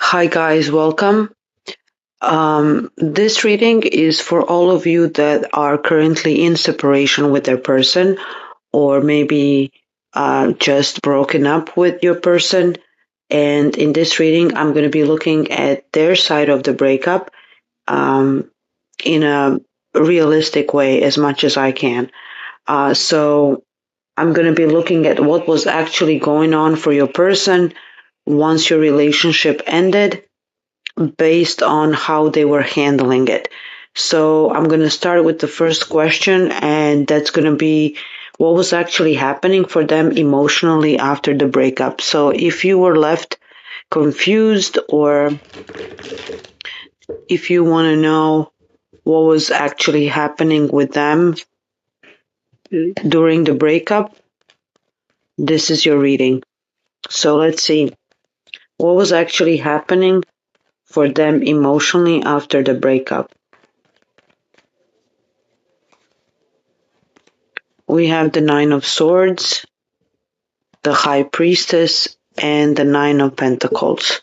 Hi, guys, welcome. This reading is for all of you that are currently in separation with their person, or maybe just broken up with your person. And in this reading, I'm going to be looking at their side of the breakup um, in a realistic way as much as I can. So I'm going to be looking at what was actually going on for your person once your relationship ended based on how they were handling it. So I'm going to start with the first question, and that's going to be what was actually happening for them emotionally after the breakup. So if you were left confused, or if you want to know what was actually happening with them during the breakup, this is your reading. So let's see what was actually happening for them emotionally after the breakup. We have the Nine of Swords, the High Priestess, and the Nine of Pentacles.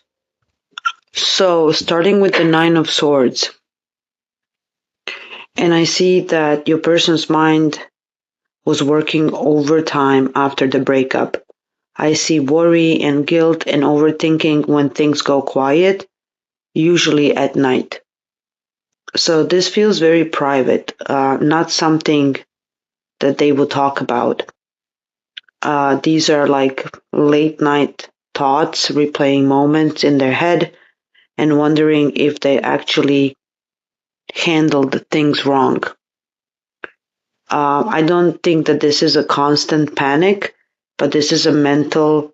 So, starting with the Nine of Swords, and I see that your person's mind was working overtime after the breakup. I see worry and guilt and overthinking when things go quiet, usually at night. So, this feels very private, not something that they will talk about. These are like late night thoughts, replaying moments in their head and wondering if they actually handled things wrong. I don't think that this is a constant panic, but this is a mental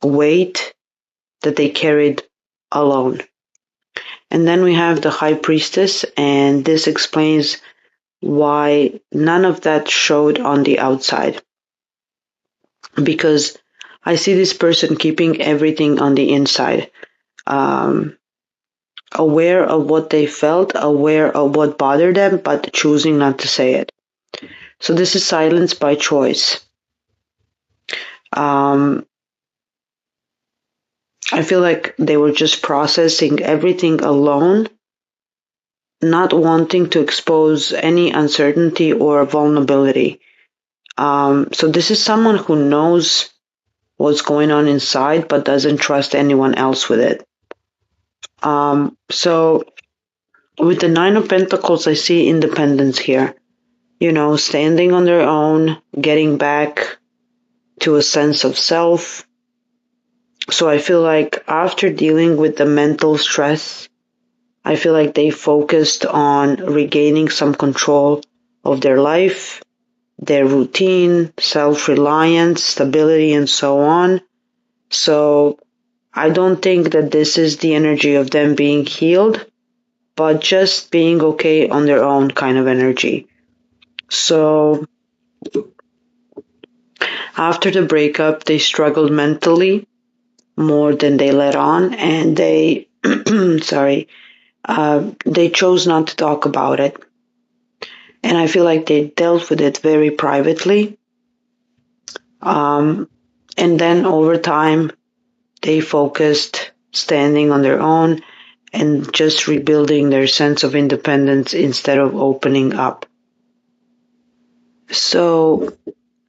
weight that they carried alone. And then we have the High Priestess, and this explains why none of that showed on the outside. Because I see this person keeping everything on the inside. Um, Aware of what they felt, aware of what bothered them, but choosing not to say it. So this is silence by choice. Um, I feel like they were just processing everything alone, not wanting to expose any uncertainty or vulnerability. So this is someone who knows what's going on inside, but doesn't trust anyone else with it. So with the Nine of Pentacles, I see independence here. You know, standing on their own, getting back to a sense of self. So I feel like after dealing with the mental stress, I feel like they focused on regaining some control of their life, their routine, self reliance, stability, and so on. So I don't think that this is the energy of them being healed, but just being okay on their own kind of energy. So after the breakup, they struggled mentally more than they let on, and they, sorry, they chose not to talk about it. And I feel like they dealt with it very privately. Um, and then over time, they focused standing on their own and just rebuilding their sense of independence instead of opening up. So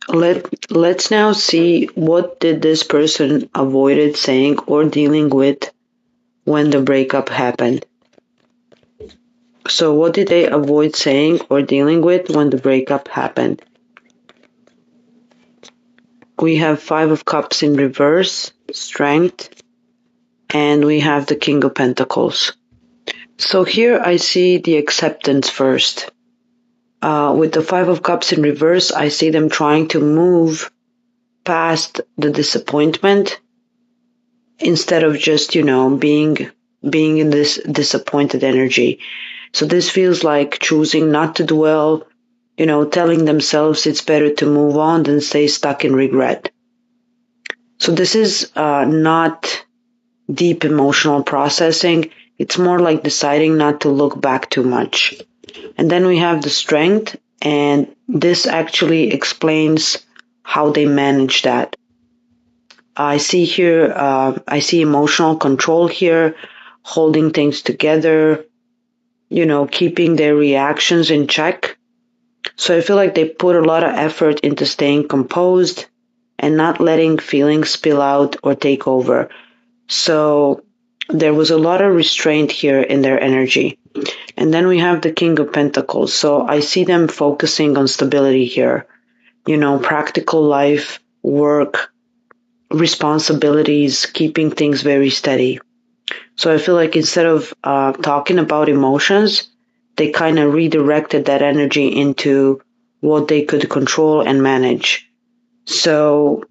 let's now see what did this person avoided saying or dealing with when the breakup happened. So what did they avoid saying or dealing with when the breakup happened? We have Five of Cups in reverse, Strength, and we have the King of Pentacles. So here I see the acceptance first. With the Five of Cups in reverse, I see them trying to move past the disappointment instead of just, being in this disappointed energy. So this feels like choosing not to dwell, telling themselves it's better to move on than stay stuck in regret. So this is not deep emotional processing. It's more like deciding not to look back too much. And then we have the strength, and this actually explains how they manage that. I see emotional control here, holding things together, keeping their reactions in check. So I feel like they put a lot of effort into staying composed and not letting feelings spill out or take over. So there was a lot of restraint here in their energy. And then we have the King of Pentacles. So I see them focusing on stability here, practical life, work, responsibilities, keeping things very steady. So I feel like instead of talking about emotions, they kind of redirected that energy into what they could control and manage. So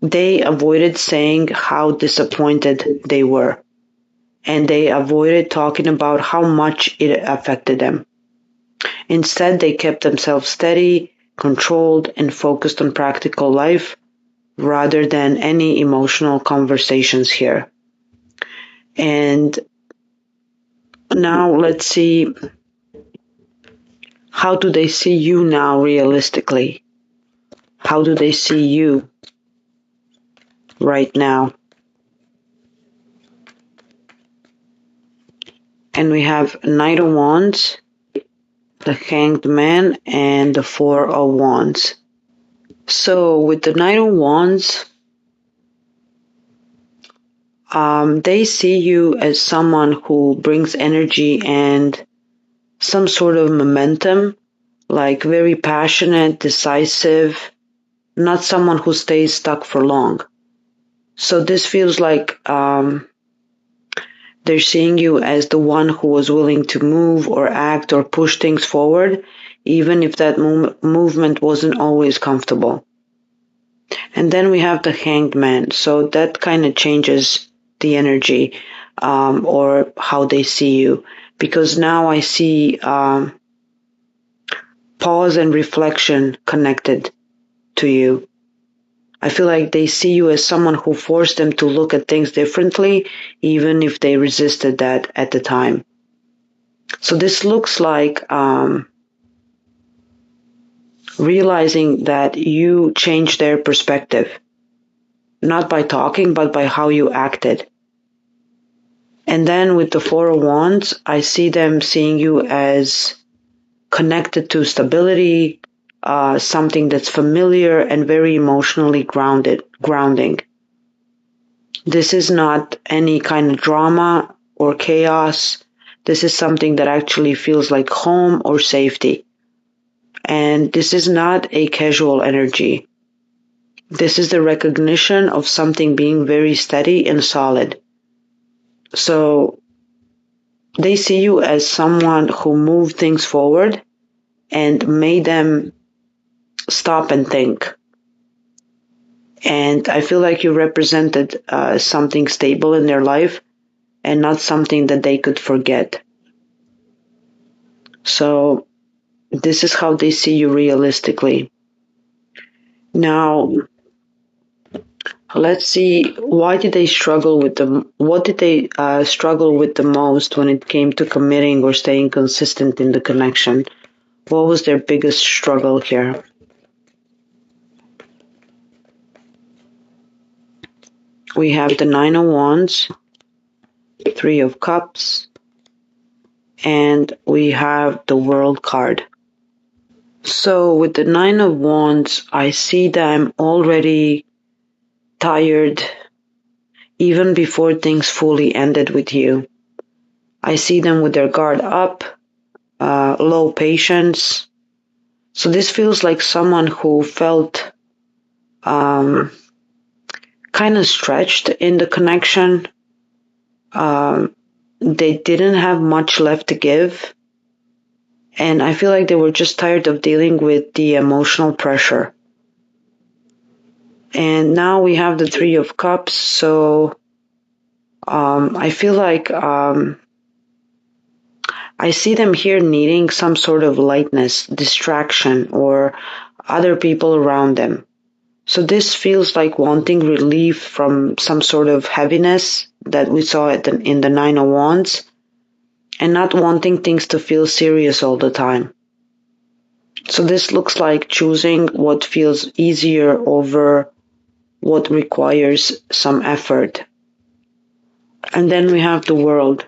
they avoided saying how disappointed they were, and they avoided talking about how much it affected them. Instead, they kept themselves steady, controlled, and focused on practical life rather than any emotional conversations here. And now let's see, how do they see you now realistically? How do they see you right now? And we have Knight of Wands, the Hanged Man, and the Four of Wands. So with the Knight of Wands, they see you as someone who brings energy and some sort of momentum, like very passionate, decisive, not someone who stays stuck for long. So this feels like they're seeing you as the one who was willing to move or act or push things forward, even if that movement wasn't always comfortable. And then we have the Hanged Man. So that kind of changes the energy or how they see you. Because now I see pause and reflection connected to you. I feel like they see you as someone who forced them to look at things differently, even if they resisted that at the time. So this looks like realizing that you changed their perspective, not by talking, but by how you acted. And then with the Four of Wands, I see them seeing you as connected to stability, something that's familiar and very emotionally grounding. This is not any kind of drama or chaos. This is something that actually feels like home or safety. And this is not a casual energy. This is the recognition of something being very steady and solid. So they see you as someone who moved things forward and made them stop and think. And I feel like you represented something stable in their life and not something that they could forget. So this is how they see you realistically. Now, let's see, why did they struggle with what did they struggle with the most when it came to committing or staying consistent in the connection? What was their biggest struggle here? We have the Nine of Wands, Three of Cups, and we have the World card. So with the Nine of Wands, I see them already tired even before things fully ended with you. I see them with their guard up, low patience. So this feels like someone who felt kind of stretched in the connection. They didn't have much left to give. And I feel like they were just tired of dealing with the emotional pressure. And now we have the Three of Cups. So I feel like I see them here needing some sort of lightness, distraction, or other people around them. So this feels like wanting relief from some sort of heaviness that we saw in the Nine of Wands, and not wanting things to feel serious all the time. So this looks like choosing what feels easier over what requires some effort. And then we have the world.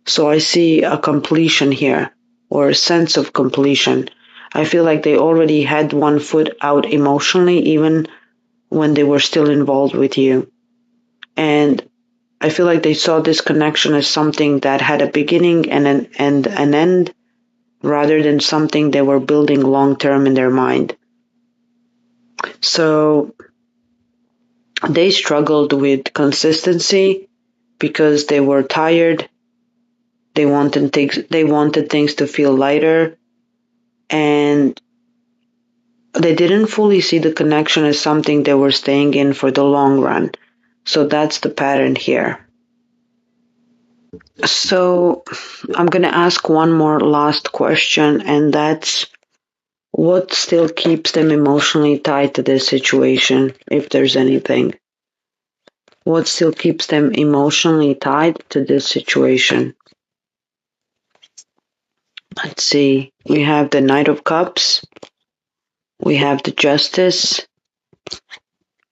So I see a completion here, or a sense of completion. I feel like they already had one foot out emotionally, even when they were still involved with you. And I feel like they saw this connection as something that had a beginning and an end, rather than something they were building long term in their mind. So they struggled with consistency because they were tired. They wanted things to feel lighter, and they didn't fully see the connection as something they were staying in for the long run. So that's the pattern here. So I'm going to ask one more last question, and that's what still keeps them emotionally tied to this situation, if there's anything. What still keeps them emotionally tied to this situation? Let's see. We have the Knight of Cups, we have the Justice,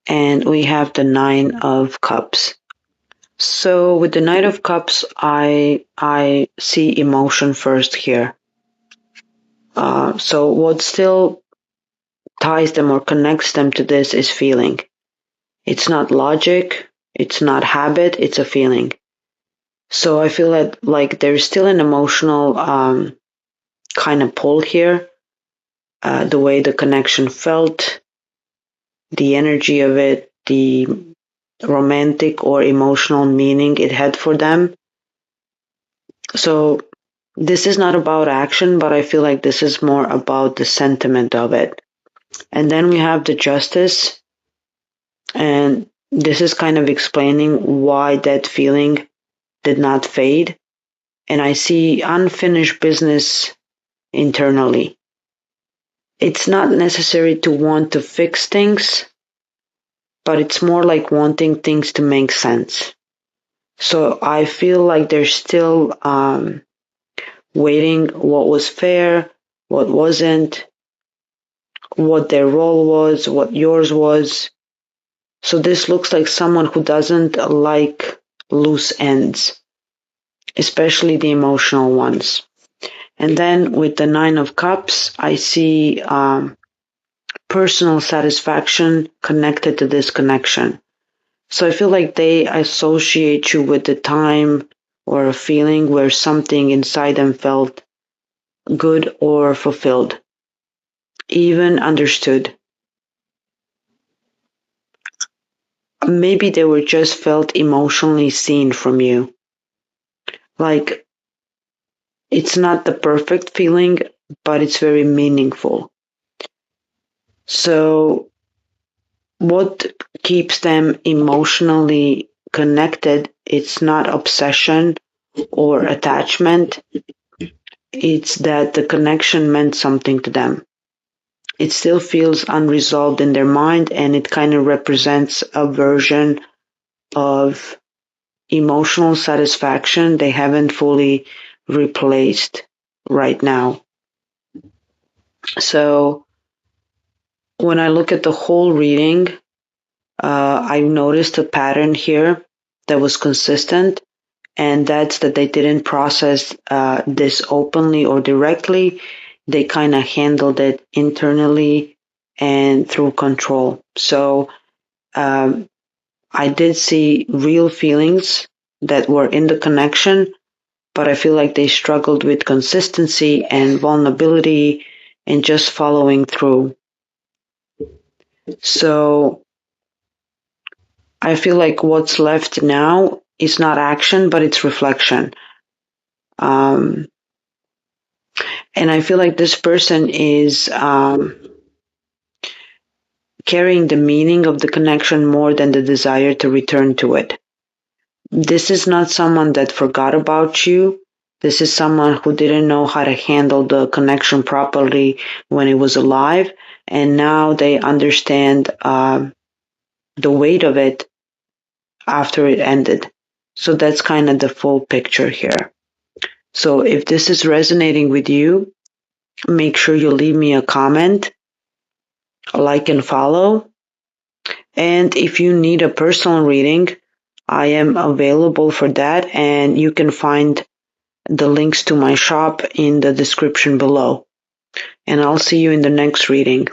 and we have the Nine of Cups. So with the Knight of Cups, I see emotion first here. So what still ties them or connects them to this is feeling. It's not logic, it's not habit, it's a feeling. So I feel like there's still an emotional kind of pull here. The way the connection felt, the energy of it, the romantic or emotional meaning it had for them. So this is not about action, but I feel like this is more about the sentiment of it. And then we have the Justice, and this is kind of explaining why that feeling did not fade. And I see unfinished business internally. It's not necessary to want to fix things, but it's more like wanting things to make sense. So I feel like they're still waiting what was fair, what wasn't, what their role was, what yours was. So this looks like someone who doesn't like loose ends, especially the emotional ones. And then with the Nine of Cups, I see personal satisfaction connected to this connection. So I feel like they associate you with the time or a feeling where something inside them felt good or fulfilled, even understood. Maybe they were just felt emotionally seen from you. Like it's not the perfect feeling, but it's very meaningful. So what keeps them emotionally connected? It's not obsession or attachment. It's that the connection meant something to them. It still feels unresolved in their mind, and it kind of represents a version of emotional satisfaction they haven't fully replaced right now. So when I look at the whole reading, I noticed a pattern here that was consistent, and that's that they didn't process this openly or directly. They kind of handled it internally and through control. So um, I did see real feelings that were in the connection, but I feel like they struggled with consistency and vulnerability and just following through. So I feel like what's left now is not action, but it's reflection. Um, and I feel like this person is carrying the meaning of the connection more than the desire to return to it. This is not someone that forgot about you. This is someone who didn't know how to handle the connection properly when it was alive, and now they understand the weight of it after it ended. So that's kind of the full picture here. So if this is resonating with you, make sure you leave me a comment, like, and follow. And if you need a personal reading, I am available for that, and you can find the links to my shop in the description below. And I'll see you in the next reading.